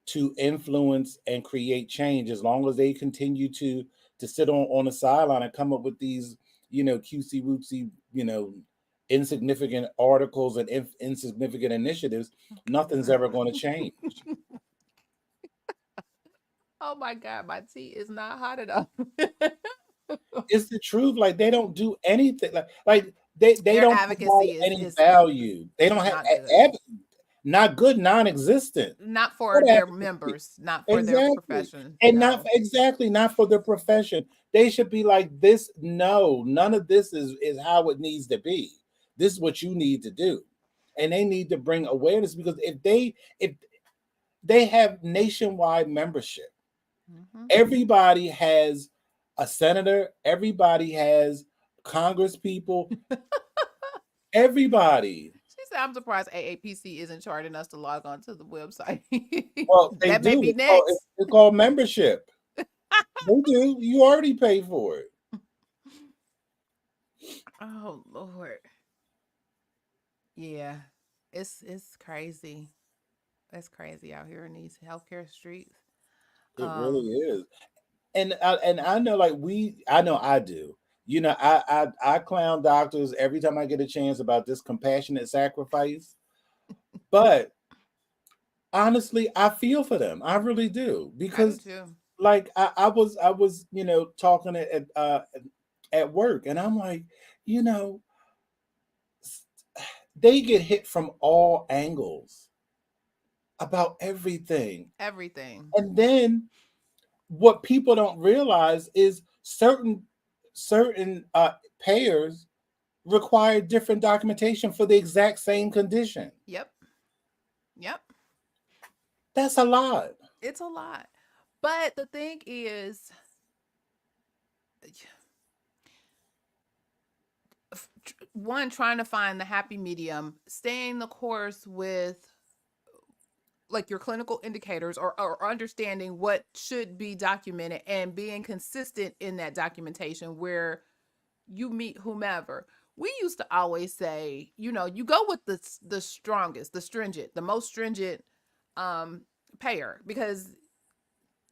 B: to influence and create change, as long as they continue to sit on the sideline and come up with these, cutesy rootsy, insignificant articles and insignificant initiatives, nothing's ever going to change.
A: Oh my God, my tea is not hot enough.
B: It's the truth. Like they don't do anything. Like they
A: Their
B: don't provide
A: advocacy is
B: any
A: is
B: value. They don't
A: is
B: have
A: not good.
B: not good, non-existent.
A: Not for
B: What
A: their
B: advocacy?
A: members, not for their
B: Exactly.
A: profession.
B: And not
A: No.
B: exactly not for their profession. They should be like this. No, none of this is how it needs to be. This is what you need to do. And they need to bring awareness, because if they have nationwide membership,
A: Hmm.
B: everybody has a senator, everybody has Congress people, everybody.
A: She said, I'm surprised AAPC isn't charging us to log on to the website.
B: Well, they
A: That may
B: do.
A: be
B: It's
A: next.
B: it's called membership. They do. You already pay for it.
A: Oh Lord. Yeah. It's crazy. It's crazy out here in these healthcare streets.
B: It really
A: Um,
B: is. And I know, like I know I do. I clown doctors every time I get a chance about this compassionate sacrifice. But honestly, I feel for them. I really do,
A: I do
B: because
A: too.
B: like I was talking at work, and I'm like, you know, they get hit from all angles about everything.
A: Everything.
B: And then what people don't realize is certain payers require different documentation for the exact same condition.
A: Yep. Yep.
B: That's a lot.
A: It's a lot. But the thing is, one, trying to find the happy medium, staying the course with like your clinical indicators, or understanding what should be documented and being consistent in that documentation where you meet whomever. We used to always say, you go with the strongest, the stringent, the most stringent um payer, because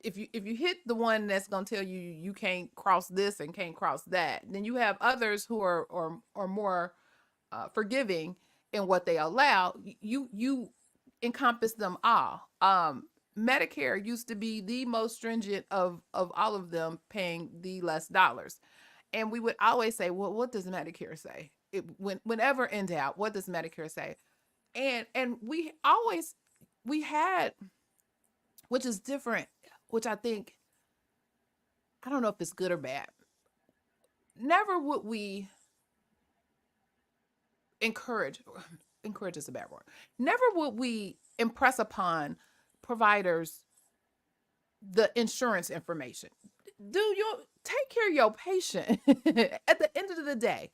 A: if you hit the one that's going to tell you you can't cross this and can't cross that, then you have others who are more forgiving in what they allow. You encompass them all. Medicare used to be the most stringent of all of them, paying the less dollars, and we would always say, well, what does Medicare say? Whenever in doubt, what does Medicare say? And we had, which is different, which I think, I don't know if it's good or bad. Never would we encourage encourage is a bad word. Never would we impress upon providers the insurance information. Do you take care of your patient? At the end of the day,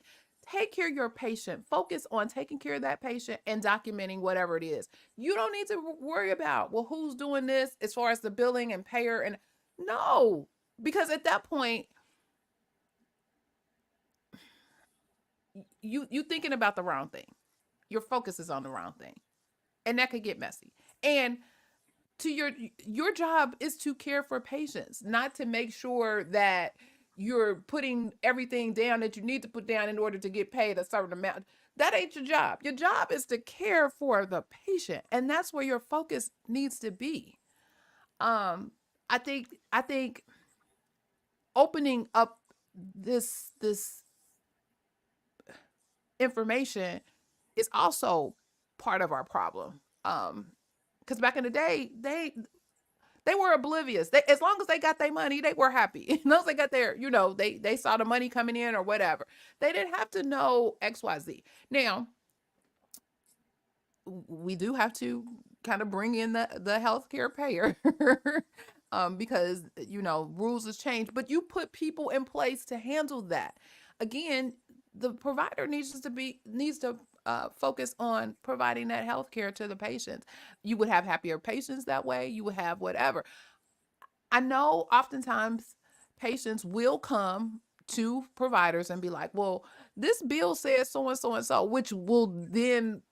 A: take care of your patient. Focus on taking care of that patient and documenting whatever it is. You don't need to worry about, well, who's doing this as far as the billing and payer, and no, because at that point you thinking about the wrong thing. Your focus is on the wrong thing, and that could get messy. And to your job is to care for patients, not to make sure that you're putting everything down that you need to put down in order to get paid a certain amount. That ain't your job. Your job is to care for the patient, and that's where your focus needs to be. um I think opening up this information is also part of our problem. Because back in the day, they were oblivious. As long as they got their money, they were happy. As long as they got their, they saw the money coming in or whatever. They didn't have to know XYZ. Now, we do have to kind of bring in the healthcare payer, because rules has changed, but you put people in place to handle that. Again, the provider needs to focus on providing that healthcare to the patients. You would have happier patients that way. You would have whatever. I know oftentimes patients will come to providers and be like, well, this bill says so and so and so, which will then,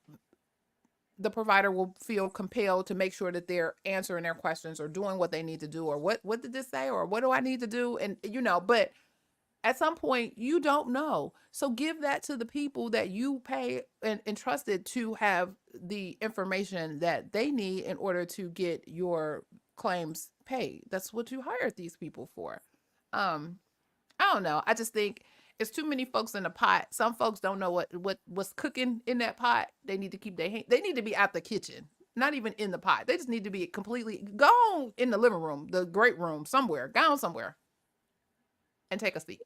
A: the provider will feel compelled to make sure that they're answering their questions or doing what they need to do, or what did this say, or what do I need to do? And but at some point you don't know. So give that to the people that you pay and entrusted to have the information that they need in order to get your claims paid. That's what you hired these people for. Um, I don't know. I just think it's too many folks in the pot. Some folks don't know what's cooking in that pot. They need to keep their hand. They need to be out the kitchen, not even in the pot. They just need to be completely gone in the living room, the great room, somewhere, gone somewhere, and take a seat.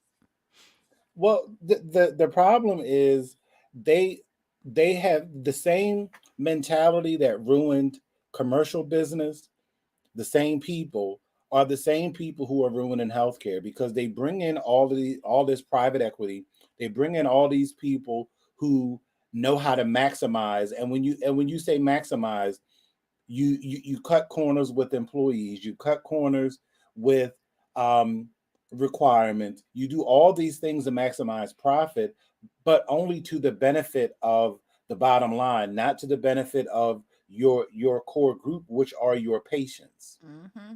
B: Well, the problem is they they have the same mentality that ruined commercial business. The same people are the same people who are ruining healthcare, because they bring in all this private equity. They bring in all these people who know how to maximize. And when you say maximize, you cut corners with employees, you cut corners with um, requirements, you do all these things to maximize profit, but only to the benefit of the bottom line, not to the benefit of your core group, which are your patients.
A: Mm-hmm.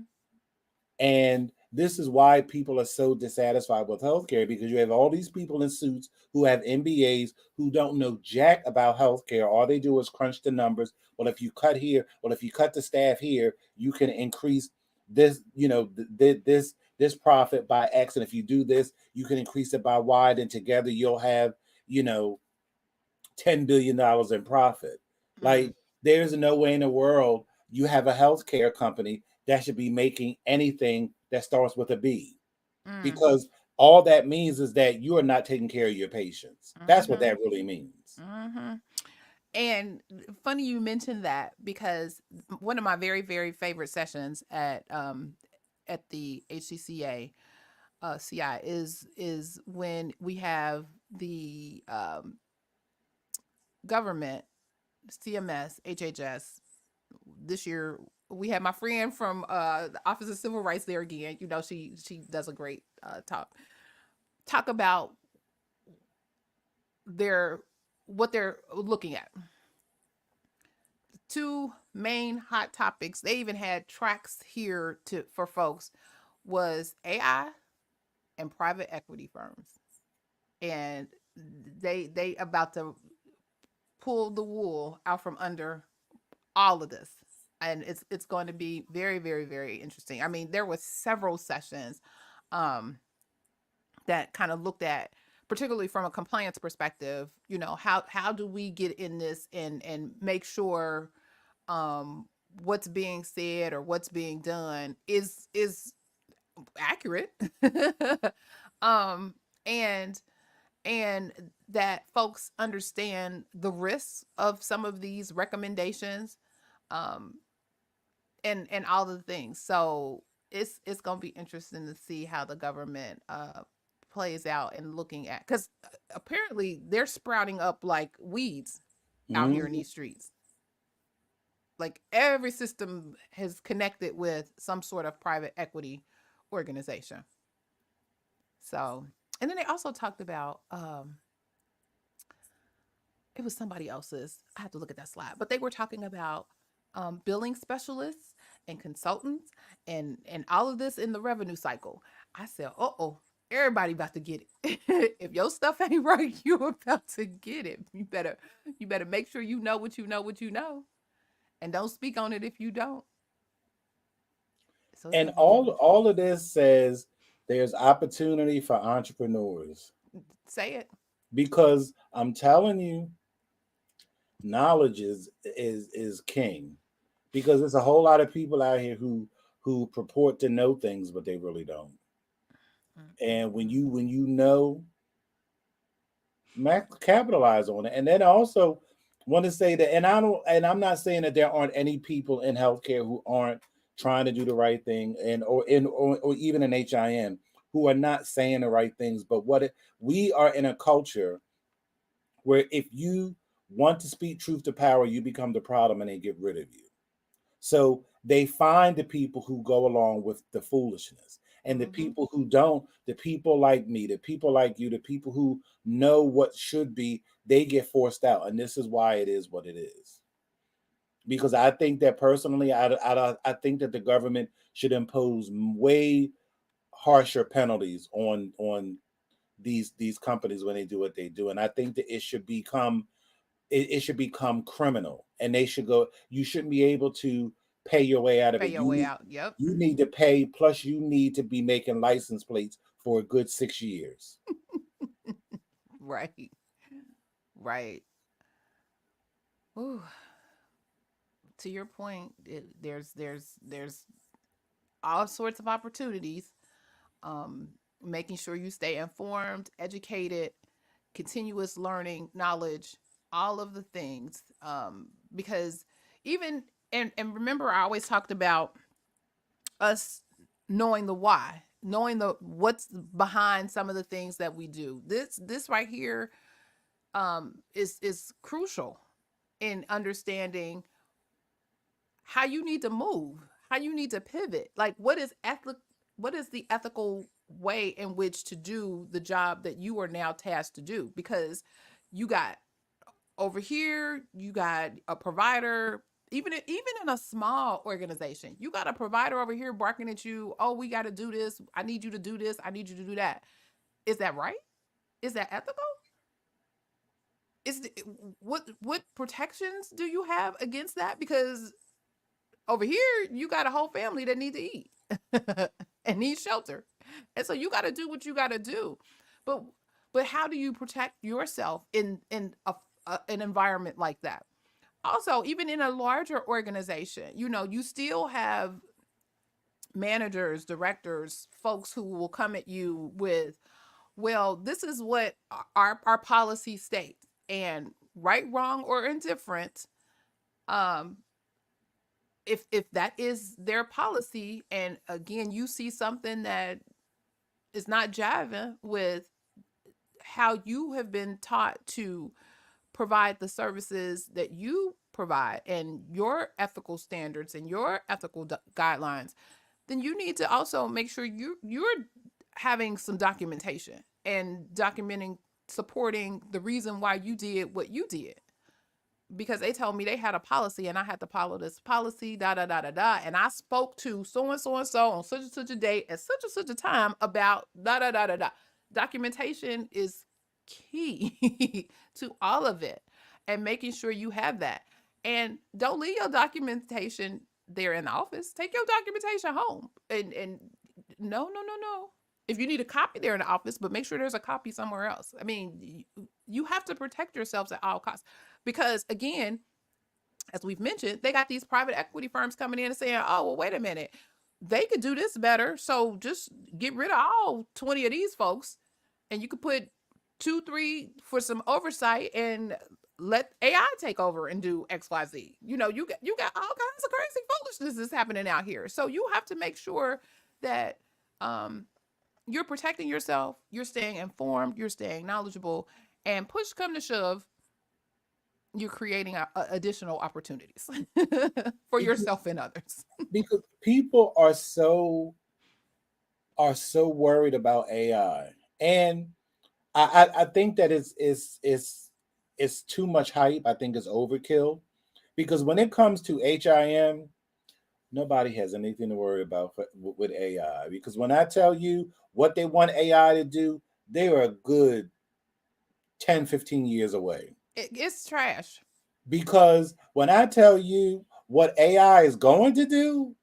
B: And this is why people are so dissatisfied with healthcare, because you have all these people in suits who have MBAs who don't know jack about healthcare. All they do is crunch the numbers. Well, if you cut here, well, if you cut the staff here, you can increase this, this profit by X. And if you do this, you can increase it by Y. And together you'll have, you know, $10 billion in profit.
A: Mm.
B: Like, there's no way in the world you have a healthcare company that should be making anything that starts with a B,
A: Mm.
B: because all that means is that you are not taking care of your patients. That's what
A: Mm-hmm.
B: that really means.
A: Mm-hmm. And funny you mentioned that, because one of my very, very favorite sessions at the HCCA CI is when we have the government, CMS, HHS, this year we had my friend from the Office of Civil Rights there again. You know, she does a great talk about their what they're looking at. Two main hot topics. They even had tracks here to for folks was AI and private equity firms. And they about to pull the wool out from under all of this. And it's going to be very, very, very interesting. I mean, there was several sessions um that kind of looked at, particularly from a compliance perspective, you know, how do we get in this and make sure um what's being said or what's being done is accurate. um and and that folks understand the risks of some of these recommendations, um and all the things. So it's gonna be interesting to see how the government plays out and looking at, because apparently they're sprouting up like weeds out here in
B: Mhm.
A: these streets. Like every system has connected with some sort of private equity organization. So, and then they also talked about it was somebody else's. I have to look at that slide, but they were talking about billing specialists and consultants and all of this in the revenue cycle. I said, oh, everybody about to get it. If your stuff ain't right, you about to get it. You better make sure you know what you know what you know, and don't speak on it if you don't. So it's
B: And
A: gonna be very
B: all of this says there's opportunity for entrepreneurs,
A: say it.
B: because I'm telling you, knowledge is king. Because there's a whole lot of people out here who purport to know things, but they really don't. And when
A: Mm.
B: you know, capitalize on it. And then I also want to say that, I'm not saying that there aren't any people in healthcare who aren't trying to do the right thing, and or even in HIM, who are not saying the right things. But we are in a culture where if you want to speak truth to power, you become the problem and they get rid of you. So they find the people who go along with the foolishness. And the
A: Mm-hmm.
B: people who don't, the people like me, the people like you, the people who know what should be, they get forced out. And this is why it is what it is. Because I think that personally, I think that the government should impose way harsher penalties on these companies when they do what they do. And I think that it should become criminal, and they should go. You shouldn't be able to pay your way out of
A: Pay
B: it.
A: your way out. Yep.
B: You need to pay, plus you need to be making license plates for a good 6 years.
A: Right. Right. Ooh. To your point, there's all sorts of opportunities. Um, Making sure you stay informed, educated, continuous learning, knowledge, all of the things. Because even and remember, I always talked about us knowing the why, knowing the what's behind some of the things that we do. This right here is crucial in understanding how you need to move, how you need to pivot. Like what is the ethical way in which to do the job that you are now tasked to do? Because you got over here, you got a provider, even in a small organization, you got a provider over here barking at you, "Oh, we got to do this. I need you to do this. I need you to do that." Is that right? Is that ethical? Is the, what protections do you have against that? Because over here, you got a whole family that need to eat and need shelter. And so you got to do what you got to do. But how do you protect yourself in an environment like that? Also, even in a larger organization, you know, you still have managers, directors, folks who will come at you with, well, this is what our policy states, and right, wrong, or indifferent, um, if that is their policy, and again you see something that is not jiving with how you have been taught to provide the services that you provide and your ethical standards and your ethical guidelines, then you need to also make sure you're having some documentation and documenting, supporting the reason why you did what you did, because they told me they had a policy and I had to follow this policy, da da da da da. And I spoke to so and so on such and such a date at such and such a time about da da da da da. Documentation is key to all of it, and making sure you have that. And don't leave your documentation there in the office. Take your documentation home. And no. If you need a copy there in the office, but make sure there's a copy somewhere else. I mean, you have to protect yourselves at all costs. Because again, as we've mentioned, they got these private equity firms coming in and saying, oh, well, wait a minute, they could do this better. So just get rid of all 20 of these folks and you could put 2, 3 for some oversight and let AI take over and do XYZ. You got all kinds of crazy foolishness that's happening out here. So you have to make sure that you're protecting yourself, you're staying informed, you're staying knowledgeable, and push come to shove, you're creating additional opportunities for
B: because,
A: yourself and others.
B: because people are so worried about AI, and I think that it's too much hype. I think it's overkill, because when it comes to HIM, nobody has anything to worry about with AI. Because when I tell you what they want AI to do, they are a good 10, 15 years away.
A: It's trash.
B: Because when I tell you what AI is going to do,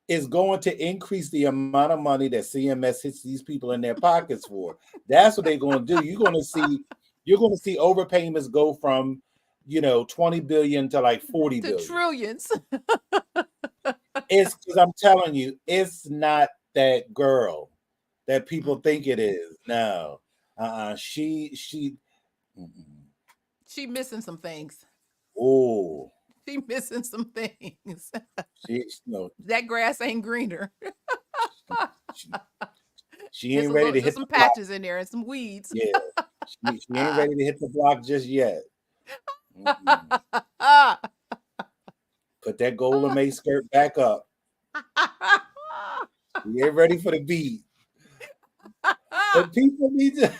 B: is going to increase the amount of money that CMS hits these people in their pockets for. That's what they're going to do. You're going to see overpayments go from 20 billion to like 40
A: To
B: billion.
A: trillions.
B: It's because I'm telling you, it's not that girl that people think it is. No. She
A: She missing some things.
B: oh,
A: She missing some things.
B: she no,
A: That grass ain't greener.
B: she, she ain't ready to
A: There's
B: hit
A: some
B: the block.
A: patches in there and some weeds.
B: Yeah, she ain't ready to hit the block just yet. Put that golden mace skirt back up. You ain't ready for the beat. But people need to,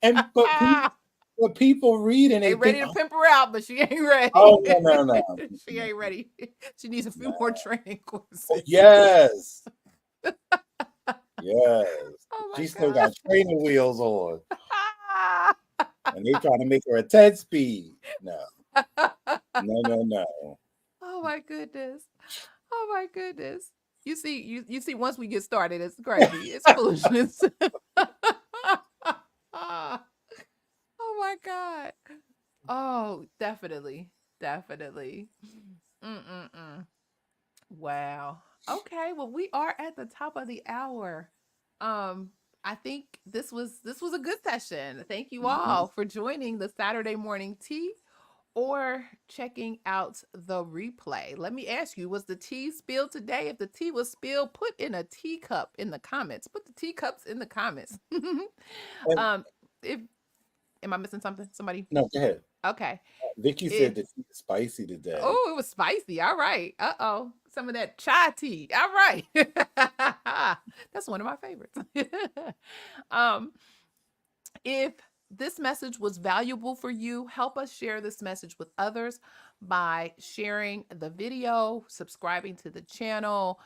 B: and but people read and
A: they
B: they think,
A: ready to pimp her out, but she ain't ready.
B: oh no.
A: She ain't ready. She needs a few more training courses.
B: Oh, yes. Yes.
A: Oh my
B: She still
A: God.
B: got training wheels on. And they trying to make her a 10 speed. No. No.
A: Oh my goodness. Oh my goodness. You see, once we get started, it's crazy. It's foolishness. Oh my God. Oh, definitely. Definitely. Mm-mm-mm. Wow. Okay, well, we are at the top of the hour. Um, I think this was a good session. Thank you all for joining the Saturday morning tea or checking out the replay. Let me ask you, was the tea spilled today? If the tea was spilled, put in a teacup in the comments. Put the teacups in the comments.
B: And
A: If am I missing something? Somebody?
B: no, go ahead.
A: Okay.
B: Vicky said
A: If
B: that she's spicy today.
A: Oh, it was spicy. All right. Uh-oh. Some of that chai tea. All right. That's one of my favorites. um, if this message was valuable for you, help us share this message with others by sharing the video, subscribing to the channel,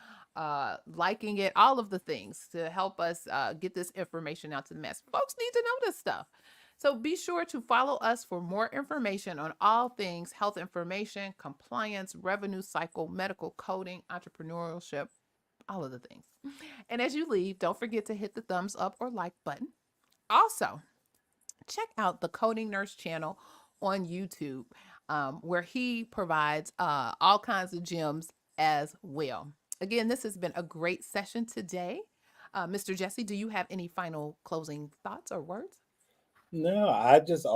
A: liking it, all of the things to help us get this information out to the mass. Folks need to know this stuff. So be sure to follow us for more information on all things health information, compliance, revenue cycle, medical coding, entrepreneurship, all of the things. And as you leave, don't forget to hit the thumbs up or like button. Also, check out the Coding Nurse channel on YouTube, where he provides all kinds of gems as well. Again, this has been a great session today. Mr. Jesse, do you have any final closing thoughts or words?
B: No, I just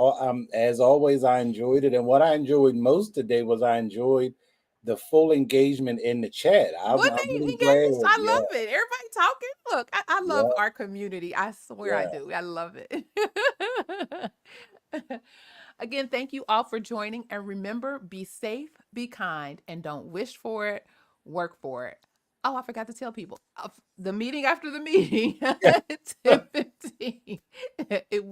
B: as always I enjoyed it, and what I enjoyed most today was I enjoyed the full engagement in the chat.
A: Wasn't
B: I'm
A: they
B: really glad.
A: engaged? I
B: Yeah,
A: love it. Everybody talking. Look, I love
B: yeah,
A: our community. I swear I
B: yeah.
A: do. I love it. Again, thank you all for joining. And remember, be safe, be kind, and don't wish for it, work for it. Oh, I forgot to tell people the meeting after the meeting
B: Yeah.
A: at 10:15. It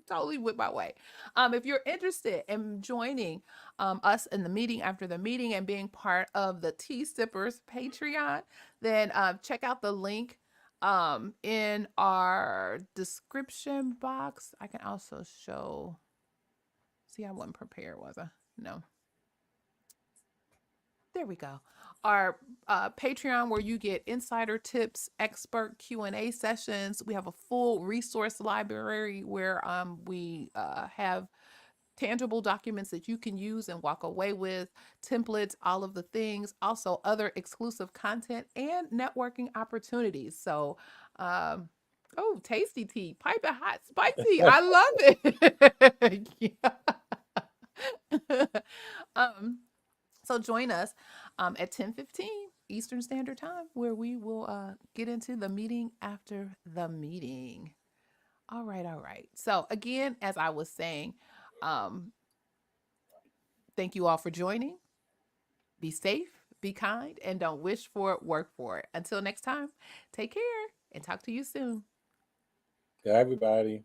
A: totally went my way. If you're interested in joining us in the meeting after the meeting and being part of the Tea Sippers Patreon, then check out the link in our description box. I can also show. See, I wasn't prepared, was I? No. There we go. Our Patreon, where you get insider tips, expert Q&A sessions. We have a full resource library where we have tangible documents that you can use and walk away with, templates, all of the things, also other exclusive content and networking opportunities. So, oh, tasty tea, piping hot, spicy. I love it. Yeah. um, so join us at 10:15 Eastern Standard Time, where we will get into the meeting after the meeting. All right, all right. So again, as I was saying, um, thank you all for joining. Be safe, be kind, and don't wish for it, work for it. Until next time, take care and talk to you soon.
B: Everybody.